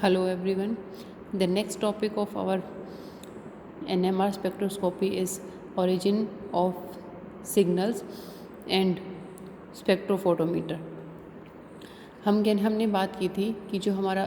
Hello everyone. The next topic of our NMR spectroscopy is origin of signals and spectrophotometer. हमने बात की थी कि जो हमारा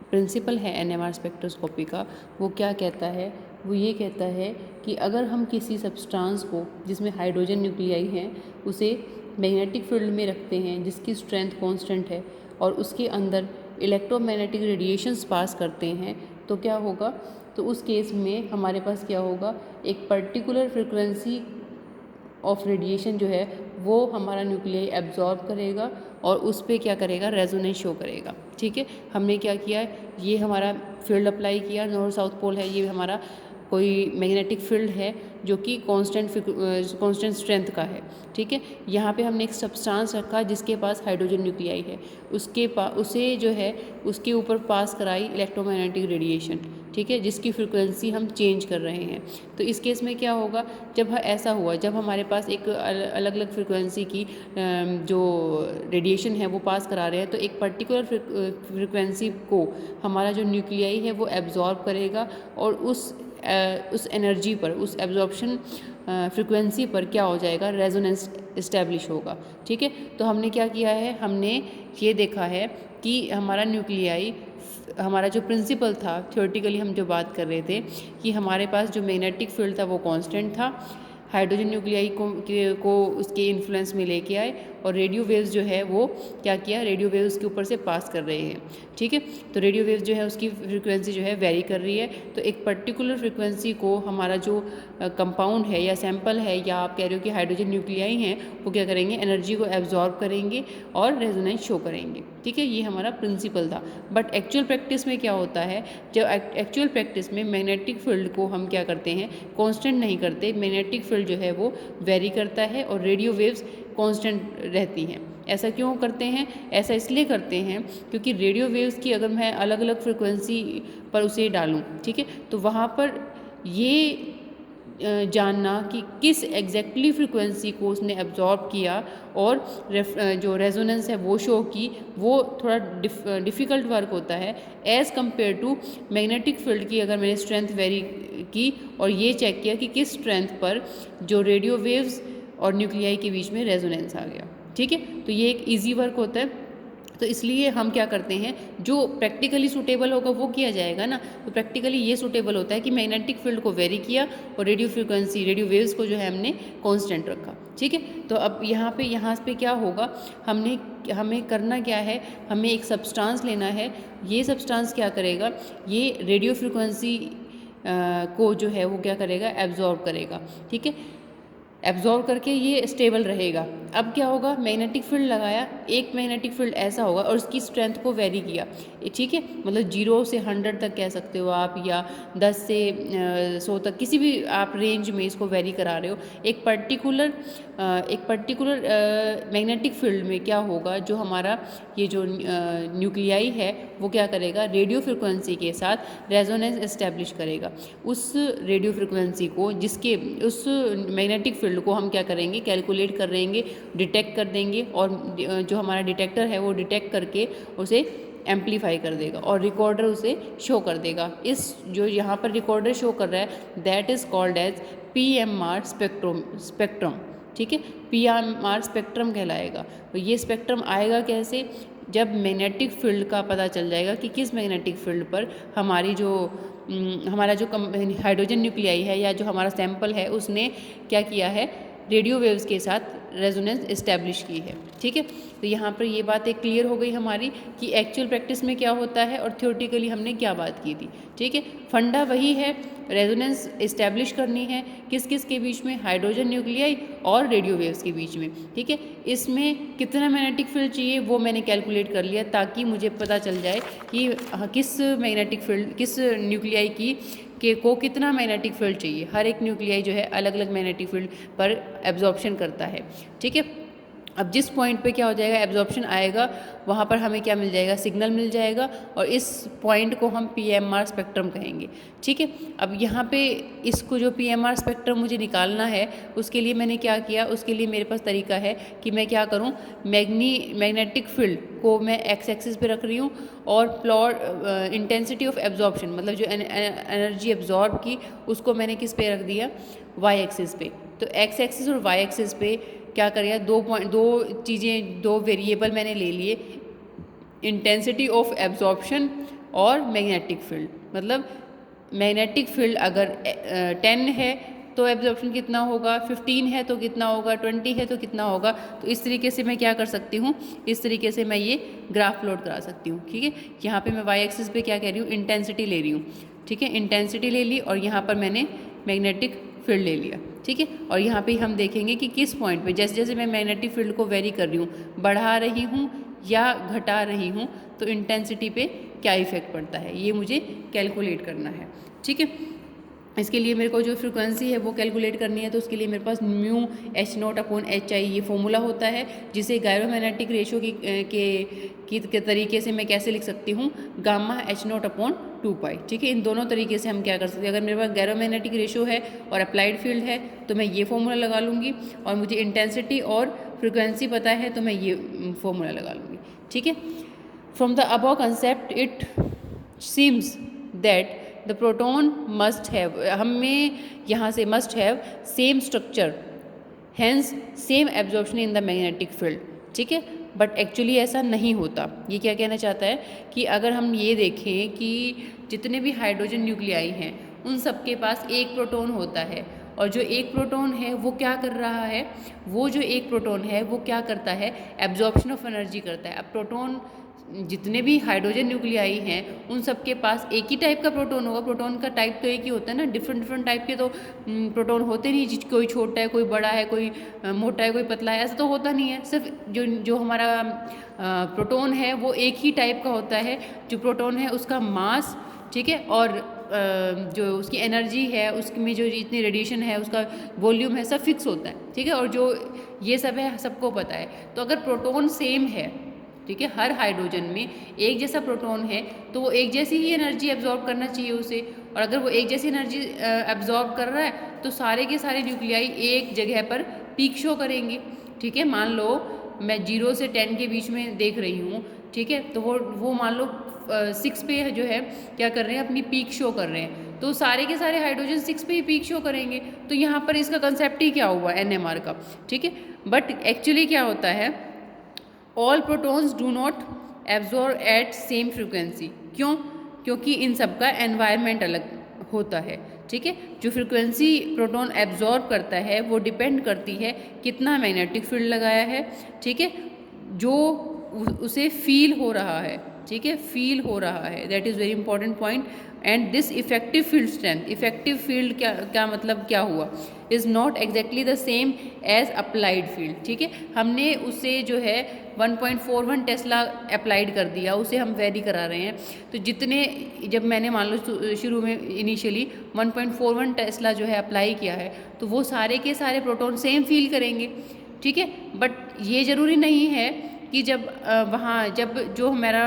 प्रिंसिपल है NMR स्पेक्ट्रोस्कोपी का वो क्या कहता है। वो ये कहता है कि अगर हम किसी सब्सटेंस को जिसमें हाइड्रोजन न्यूक्लियाई हैं उसे मैग्नेटिक फील्ड में रखते हैं जिसकी स्ट्रेंथ कांस्टेंट है और उसके अंदर इलेक्ट्रोमैग्नेटिक रेडिएशंस पास करते हैं तो क्या होगा। तो उस केस में हमारे पास क्या होगा, एक पर्टिकुलर फ्रिक्वेंसी ऑफ रेडिएशन जो है वो हमारा न्यूक्लियाई एब्जॉर्ब करेगा और उस पर क्या करेगा, रेजोनेंस शो करेगा। ठीक है, हमने क्या किया है, ये हमारा फील्ड अप्लाई किया, नॉर्थ साउथ पोल है, ये हमारा कोई मैग्नेटिक फील्ड है जो कि कांस्टेंट स्ट्रेंथ का है। ठीक है, यहाँ पे हमने एक सब्सटेंस रखा जिसके पास हाइड्रोजन न्यूक्लियाई है, उसे जो है उसके ऊपर पास कराई इलेक्ट्रोमैग्नेटिक रेडिएशन। ठीक है, जिसकी फ्रिक्वेंसी हम चेंज कर रहे हैं। तो इस केस में क्या होगा, जब ऐसा हुआ, जब हमारे पास एक अलग अलग फ्रिक्वेंसी की जो रेडिएशन है वो पास करा रहे हैं, तो एक पर्टिकुलर फ्रिक्वेंसी को हमारा जो न्यूक्लियाई है वो एब्जॉर्ब करेगा और उस एनर्जी पर, उस एब्जॉर्प्शन फ्रिक्वेंसी पर क्या हो जाएगा, रेजोनेंस इस्टेब्लिश होगा। ठीक है, तो हमने क्या किया है, हमने ये देखा है कि हमारा न्यूक्लियाई, हमारा जो प्रिंसिपल था, थ्योरेटिकली हम जो बात कर रहे थे कि हमारे पास जो मैग्नेटिक फील्ड था वो कांस्टेंट था, हाइड्रोजन न्यूक्लियाई को उसके इन्फ्लुएंस में लेके आए और रेडियो वेव्स जो है वो क्या किया, रेडियो वेव्स उसके ऊपर से पास कर रहे हैं। ठीक है, तो रेडियो वेव्स जो है उसकी फ्रिक्वेंसी जो है वेरी कर रही है। तो एक पर्टिकुलर फ्रिक्वेंसी को हमारा जो कंपाउंड है या सैंपल है या आप कह रहे हो कि हाइड्रोजन न्यूक्लियाई हैं, वो क्या करेंगे, एनर्जी को एब्जॉर्ब करेंगे और रेजोनेंस शो करेंगे। ठीक है, ये हमारा प्रिंसिपल था। बट एक्चुअल प्रैक्टिस में क्या होता है, जब एक्चुअल प्रैक्टिस में मैग्नेटिक फील्ड को हम क्या करते हैं, कांस्टेंट नहीं करते, मैग्नेटिक फील्ड जो है वो वेरी करता है और रेडियो वेव्स कांस्टेंट रहती हैं। ऐसा क्यों करते हैं, ऐसा इसलिए करते हैं क्योंकि रेडियो वेव्स की अगर मैं अलग अलग फ्रिक्वेंसी पर उसे डालूं, ठीक है, तो वहाँ पर ये जानना कि किस एग्जैक्टली फ्रिक्वेंसी को उसने एब्जॉर्ब किया और जो रेजोनेंस है वो शो की, वो थोड़ा डिफ़िकल्ट वर्क होता है as compare to magnetic field की। अगर मैंने स्ट्रेंथ वेरी की और ये चेक किया कि किस स्ट्रेंथ पर जो रेडियो वेव्स और न्यूक्लियाई के बीच में रेजोनेंस आ गया। ठीक है, तो ये एक ईजी वर्क होता है। तो इसलिए हम क्या करते हैं, जो प्रैक्टिकली सूटेबल होगा वो किया जाएगा ना। तो प्रैक्टिकली ये सूटेबल होता है कि मैग्नेटिक फील्ड को वेरी किया और रेडियो फ्रिक्वेंसी, रेडियो वेव्स को जो है हमने कांस्टेंट रखा। ठीक है, तो अब यहाँ पे क्या होगा, हमें करना क्या है, हमें एक सब्सटेंस लेना है। ये सब्सटेंस क्या करेगा, ये रेडियो फ्रिक्वेंसी को जो है वो क्या करेगा, एब्जॉर्ब करेगा। ठीक है, एब्जॉर्ब करके ये स्टेबल रहेगा। अब क्या होगा, मैग्नेटिक फील्ड लगाया, एक मैग्नेटिक फील्ड ऐसा होगा और उसकी स्ट्रेंथ को वेरी किया। ठीक है, मतलब 0 से 100 तक कह सकते हो आप, या 10 से 100 तक, किसी भी आप रेंज में इसको वेरी करा रहे हो। एक पर्टिकुलर मैग्नेटिक फील्ड में क्या होगा, जो हमारा ये जो न्यूक्लियाई है वो क्या करेगा, रेडियो फ्रिक्वेंसी के साथ रेजोनेंस इस्टेब्लिश करेगा। उस रेडियो फ्रिक्वेंसी को, जिसके उस मैग्नेटिक फील्ड को हम क्या करेंगे, कैलकुलेट कर देंगे, डिटेक्ट कर देंगे और जो हमारा डिटेक्टर है वो डिटेक्ट करके उसे एम्पलीफाई कर देगा और रिकॉर्डर उसे शो कर देगा। इस जो यहाँ पर रिकॉर्डर शो कर रहा है that is called as PMR spectrum. ठीक है, PMR स्पेक्ट्रम कहलाएगा। तो ये स्पेक्ट्रम आएगा कैसे, जब मैग्नेटिक फील्ड का पता चल जाएगा कि किस मैग्नेटिक फील्ड पर हमारा जो हाइड्रोजन न्यूक्लियाई है या जो हमारा सैंपल है उसने क्या किया है, रेडियो वेव्स के साथ रेजोनेंस इस्टेब्लिश की है। ठीक है, तो यहाँ पर ये बात एक क्लियर हो गई हमारी कि एक्चुअल प्रैक्टिस में क्या होता है और थ्योरेटिकली हमने क्या बात की थी। ठीक है, फंडा वही है, रेजोनेंस इस्टेब्लिश करनी है किस किस के बीच में, हाइड्रोजन न्यूक्लियाई और रेडियो वेव्स के बीच में। ठीक है, इसमें कितना मैग्नेटिक फील्ड चाहिए वो मैंने कैलकुलेट कर लिया ताकि मुझे पता चल जाए कि किस मैग्नेटिक फील्ड, किस न्यूक्लियाई को कितना मैग्नेटिक फील्ड चाहिए। हर एक न्यूक्लियाई जो है अलग अलग मैग्नेटिक फील्ड पर एब्जॉर्प्शन करता है। ठीक है, अब जिस पॉइंट पे क्या हो जाएगा, एब्जॉर्प्शन आएगा, वहाँ पर हमें क्या मिल जाएगा, सिग्नल मिल जाएगा, और इस पॉइंट को हम पीएमआर स्पेक्ट्रम कहेंगे। ठीक है, अब यहाँ पे इसको जो पीएमआर स्पेक्ट्रम मुझे निकालना है, उसके लिए मैंने क्या किया, उसके लिए मेरे पास तरीका है कि मैं क्या करूँ, मैग्नेटिक फील्ड को मैं एक्स एक्सिस पे रख रही हूँ, और प्लॉट इंटेंसिटी ऑफ एब्जॉर्प्शन, मतलब जो एनर्जी एब्जॉर्ब की, उसको मैंने किस पे रख दिया, वाई एक्सिस पे। तो एक्स एक्सिस और वाई एक्सिस पे क्या करेगा, दो वेरिएबल मैंने ले लिए, इंटेंसिटी ऑफ एब्जॉर्प्शन और मैग्नेटिक फील्ड। मतलब मैग्नेटिक फील्ड अगर 10 है तो एब्जॉर्प्शन कितना होगा, 15 है तो कितना होगा, 20 है तो कितना होगा। तो इस तरीके से मैं क्या कर सकती हूँ, इस तरीके से मैं ये ग्राफ प्लॉट करा सकती हूँ। ठीक है, यहाँ पे मैं वाई एक्सिस पे क्या कह रही हूँ, इंटेंसिटी ले रही हूँ। ठीक है, इंटेंसिटी ले ली, और यहाँ पर मैंने मैग्नेटिक फील्ड ले लिया। ठीक है, और यहाँ पे हम देखेंगे कि किस पॉइंट पे, जैसे जैसे मैं मैग्नेटिक फील्ड को वेरी कर रही हूँ, बढ़ा रही हूँ या घटा रही हूँ, तो इंटेंसिटी पे क्या इफेक्ट पड़ता है, ये मुझे कैलकुलेट करना है। ठीक है, इसके लिए मेरे को जो फ्रिक्वेंसी है वो कैलकुलेट करनी है, तो उसके लिए मेरे पास म्यू H0/HI ये फॉर्मूला होता है, जिसे गायरोमैग्नेटिक रेशियो के तरीके से मैं कैसे लिख सकती हूँ, गामा H0/2π। ठीक है, इन दोनों तरीके से हम क्या कर सकते हैं, अगर मेरे पास गायरोमैग्नेटिक रेशियो है और अप्लाइड फील्ड है तो मैं ये फॉर्मूला लगा लूँगी, और मुझे इंटेंसिटी और फ्रिक्वेंसी पता है तो मैं ये फॉर्मूला लगा लूँगी। ठीक है, from the above concept it seems that the proton must have, हमें यहाँ से must have same structure, hence same absorption in the magnetic field. ठीक है, बट एक्चुअली ऐसा नहीं होता। ये क्या कहना चाहता है कि अगर हम ये देखें कि जितने भी हाइड्रोजन न्यूक्लियाई हैं उन सबके पास एक प्रोटॉन होता है, और जो एक प्रोटॉन है वो क्या कर रहा है, वो जो एक प्रोटॉन है वो क्या करता है, एब्जॉर्प्शन ऑफ एनर्जी करता है। अब प्रोटॉन, जितने भी हाइड्रोजन न्यूक्लियाई हैं उन सब के पास एक ही टाइप का प्रोटॉन होगा। प्रोटॉन का टाइप तो एक ही होता है ना, डिफरेंट डिफरेंट टाइप के तो प्रोटॉन होते नहीं, कोई छोटा है, कोई बड़ा है, कोई मोटा है, कोई पतला है, ऐसा तो होता नहीं है। सिर्फ जो जो हमारा प्रोटॉन है वो एक ही टाइप का होता है। जो प्रोटॉन है उसका मास, ठीक है, और जो उसकी एनर्जी है, उसमें जो इतनी रेडिएशन है, उसका वॉल्यूम है, सब फिक्स होता है। ठीक है, और जो ये सब है सबको पता है। तो अगर प्रोटॉन सेम है, ठीक है, हर हाइड्रोजन में एक जैसा प्रोटॉन है, तो वो एक जैसी ही एनर्जी एब्जॉर्ब करना चाहिए उसे। और अगर वो एक जैसी एनर्जी एब्जॉर्ब कर रहा है तो सारे के सारे न्यूक्लियाई एक जगह पर पीक शो करेंगे। ठीक है, मान लो मैं 0 से 10 के बीच में देख रही हूँ, ठीक है, तो वो मान लो 6 पे जो है क्या कर रहे हैं, अपनी पीक शो कर रहे हैं, तो सारे के सारे हाइड्रोजन 6 पे ही पीक शो करेंगे। तो यहाँ पर इसका कंसेप्ट ही क्या हुआ, NMR का। ठीक है, बट एक्चुअली क्या होता है, all protons do not absorb at same frequency. क्यों? क्योंकि इन सब का एनवायरनमेंट अलग होता है। ठीक है, जो फ्रिक्वेंसी प्रोटॉन एब्जॉर्ब करता है वो डिपेंड करती है कितना मैग्नेटिक फील्ड लगाया है। ठीक है, जो उसे फील हो रहा है, ठीक है, फील हो रहा है, that is very important point. And this effective field strength, effective field क्या मतलब क्या हुआ, is not exactly the same as applied field. ठीक है, हमने उसे जो है 1.41 टेस्ला अप्लाइड कर दिया, उसे हम वेरी करा रहे हैं। तो जितने, जब मैंने मान लो शुरू में इनिशियली 1.41 टेस्ला जो है अप्लाई किया है, तो वो सारे के सारे प्रोटॉन सेम फील करेंगे। ठीक है, बट ये ज़रूरी नहीं है कि जब जब जो हमारा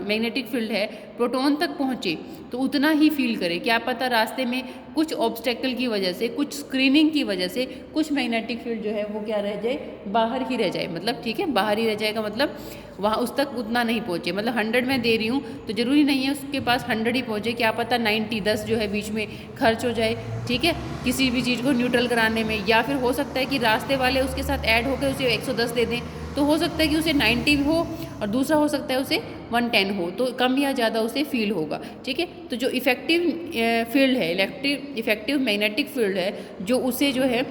मैग्नेटिक फील्ड है प्रोटॉन तक पहुँचे तो उतना ही फील करे। क्या पता रास्ते में कुछ ऑब्स्टेकल की वजह से, कुछ स्क्रीनिंग की वजह से कुछ मैग्नेटिक फील्ड जो है वो क्या रह जाए, बाहर ही रह जाए। मतलब ठीक है, बाहर ही रह जाएगा, मतलब वहाँ उस तक उतना नहीं पहुँचे। मतलब 100 में दे रही हूँ तो ज़रूरी नहीं है उसके पास 100 ही पहुँचे, क्या पता 90 10 जो है बीच में खर्च हो जाए। ठीक है, किसी भी चीज़ को न्यूट्रल कराने में, या फिर हो सकता है कि रास्ते वाले उसके साथ ऐड होकर उसे 110 दे दें, तो हो सकता है कि उसे 90 हो और दूसरा हो सकता है उसे 110 हो, तो कम या ज़्यादा उसे फील होगा। ठीक है, तो जो इफेक्टिव फील्ड है, इफेक्टिव मैग्नेटिक फील्ड है, जो उसे जो है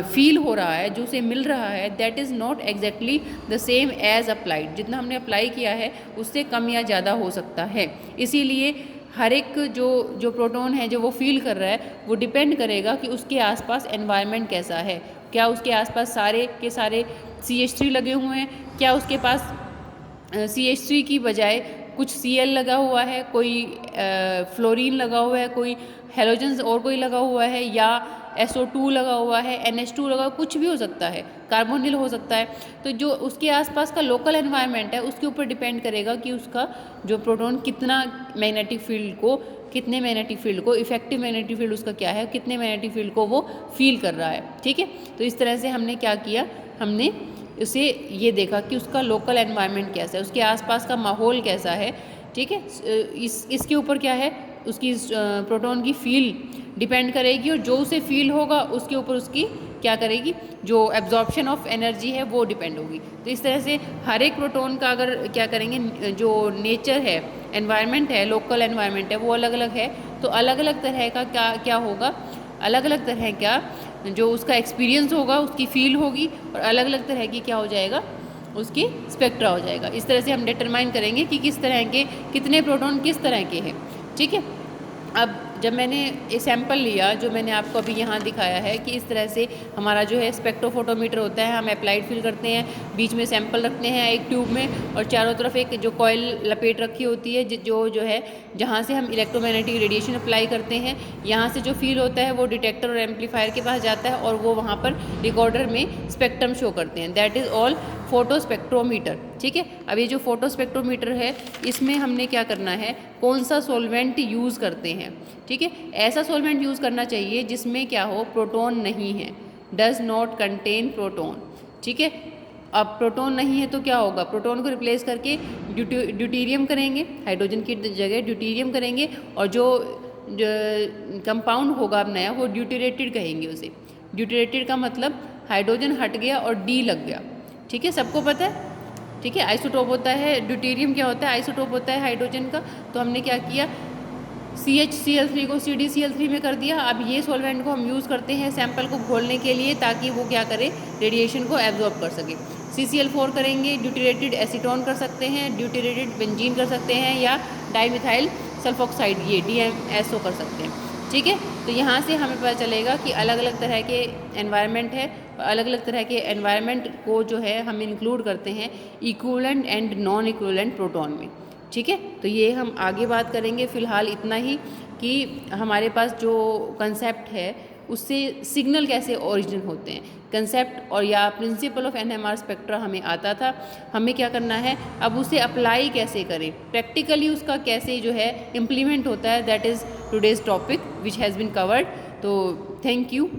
फील हो रहा है, जो उसे मिल रहा है, that is not exactly the same as applied. जितना हमने अप्लाई किया है उससे कम या ज़्यादा हो सकता है। इसीलिए हर एक जो प्रोटॉन है जो वो फील कर रहा है, वो डिपेंड करेगा कि उसके आसपास एनवायरनमेंट कैसा है। क्या उसके आसपास सारे के सारे CH3 लगे हुए हैं, क्या उसके पास CH3 की बजाय कुछ Cl लगा हुआ है, कोई फ्लोरीन लगा हुआ है, कोई हेलोजन्स और कोई लगा हुआ है, या SO2 लगा हुआ है, NH2 लगा हुआ, कुछ भी हो सकता है, कार्बोनिल हो सकता है। तो जो उसके आसपास का लोकल एनवायरनमेंट है उसके ऊपर डिपेंड करेगा कि उसका जो प्रोटॉन कितना मैग्नेटिक फील्ड को, कितने मैग्नेटिक फील्ड को, इफेक्टिव मैग्नेटिक फील्ड उसका क्या है, कितने मैग्नेटिक फील्ड को वो फील कर रहा है। ठीक है, तो इस तरह से हमने क्या किया, हमने उसे ये देखा कि उसका लोकल एनवायरनमेंट कैसा है, उसके आसपास का माहौल कैसा है। ठीक है, इसके ऊपर क्या है, उसकी प्रोटॉन की फील डिपेंड करेगी और जो उसे फील होगा उसके ऊपर उसकी क्या करेगी, जो एब्जॉर्प्शन ऑफ एनर्जी है वो डिपेंड होगी। तो इस तरह से हर एक प्रोटॉन का अगर क्या करेंगे, जो नेचर है, एनवायरनमेंट है, लोकल एनवायरनमेंट है, वो अलग अलग है। तो अलग अलग तरह का क्या क्या होगा, अलग अलग तरह का जो उसका एक्सपीरियंस होगा, उसकी फील होगी, और अलग अलग तरह की क्या हो जाएगा, उसकी स्पेक्ट्रा हो जाएगा। इस तरह से हम डिटरमाइन करेंगे कि किस तरह के, कितने प्रोटॉन किस तरह के हैं। ठीक है, अब जब मैंने ये सैंपल लिया जो मैंने आपको अभी यहाँ दिखाया है कि इस तरह से हमारा जो है स्पेक्ट्रोफोटोमीटर होता है, हम अप्लाइड फील करते हैं, बीच में सैंपल रखते हैं एक ट्यूब में, और चारों तरफ एक जो कॉइल लपेट रखी होती है, जो है जहाँ से हम इलेक्ट्रोमैग्नेटिक रेडिएशन अप्लाई करते हैं, यहाँ से जो फील होता है वो डिटेक्टर और एम्पलीफायर के पास जाता है और वो वहाँ पर रिकॉर्डर में स्पेक्ट्रम शो करते हैं। That is all photo spectrometer. ठीक है, अब ये जो फोटो स्पेक्ट्रोमीटर है इसमें हमने क्या करना है, कौन सा सॉल्वेंट यूज़ करते हैं। ठीक है, ऐसा सॉल्वेंट यूज़ करना चाहिए जिसमें क्या हो, प्रोटॉन नहीं है, डज नॉट कंटेन प्रोटॉन। ठीक है, अब प्रोटॉन नहीं है तो क्या होगा, प्रोटॉन को रिप्लेस करके ड्यूटेरियम करेंगे, हाइड्रोजन की जगह ड्यूटेरियम करेंगे, और जो कंपाउंड होगा अब नया वो ड्यूटेरेटेड कहेंगे उसे। ड्यूटेरेटेड का मतलब हाइड्रोजन हट गया और डी लग गया। ठीक है, सबको पता है। ठीक है, आइसोटोप होता है, ड्यूटेरियम क्या होता है, आइसोटोप होता है हाइड्रोजन का। तो हमने क्या किया, CHCl3 को CdCl3 में कर दिया। अब ये सॉल्वेंट को हम यूज़ करते हैं सैंपल को घोलने के लिए ताकि वो क्या करे, रेडिएशन को एब्जॉर्ब कर सके। CCl4 करेंगे, ड्यूटेरेटेड एसीटोन कर सकते हैं, ड्यूटेरेटेड बेंजीन कर सकते हैं, या डाईमिथाइल सल्फोक्साइड ये DMSO कर सकते हैं। ठीक है, तो यहाँ से हमें पता चलेगा कि अलग अलग तरह के एनवायरनमेंट है, अलग अलग तरह के एनवायरनमेंट को जो है हम इंक्लूड करते हैं equivalent and non equivalent proton में। ठीक है, तो ये हम आगे बात करेंगे। फ़िलहाल इतना ही कि हमारे पास जो कंसेप्ट है उससे सिग्नल कैसे ओरिजिन होते हैं, कंसेप्ट और या प्रिंसिपल ऑफ NMR स्पेक्ट्रा हमें आता था, हमें क्या करना है अब उसे अप्लाई कैसे करें, प्रैक्टिकली उसका कैसे जो है इम्प्लीमेंट होता है। That is today's topic which has been covered. तो थैंक यू।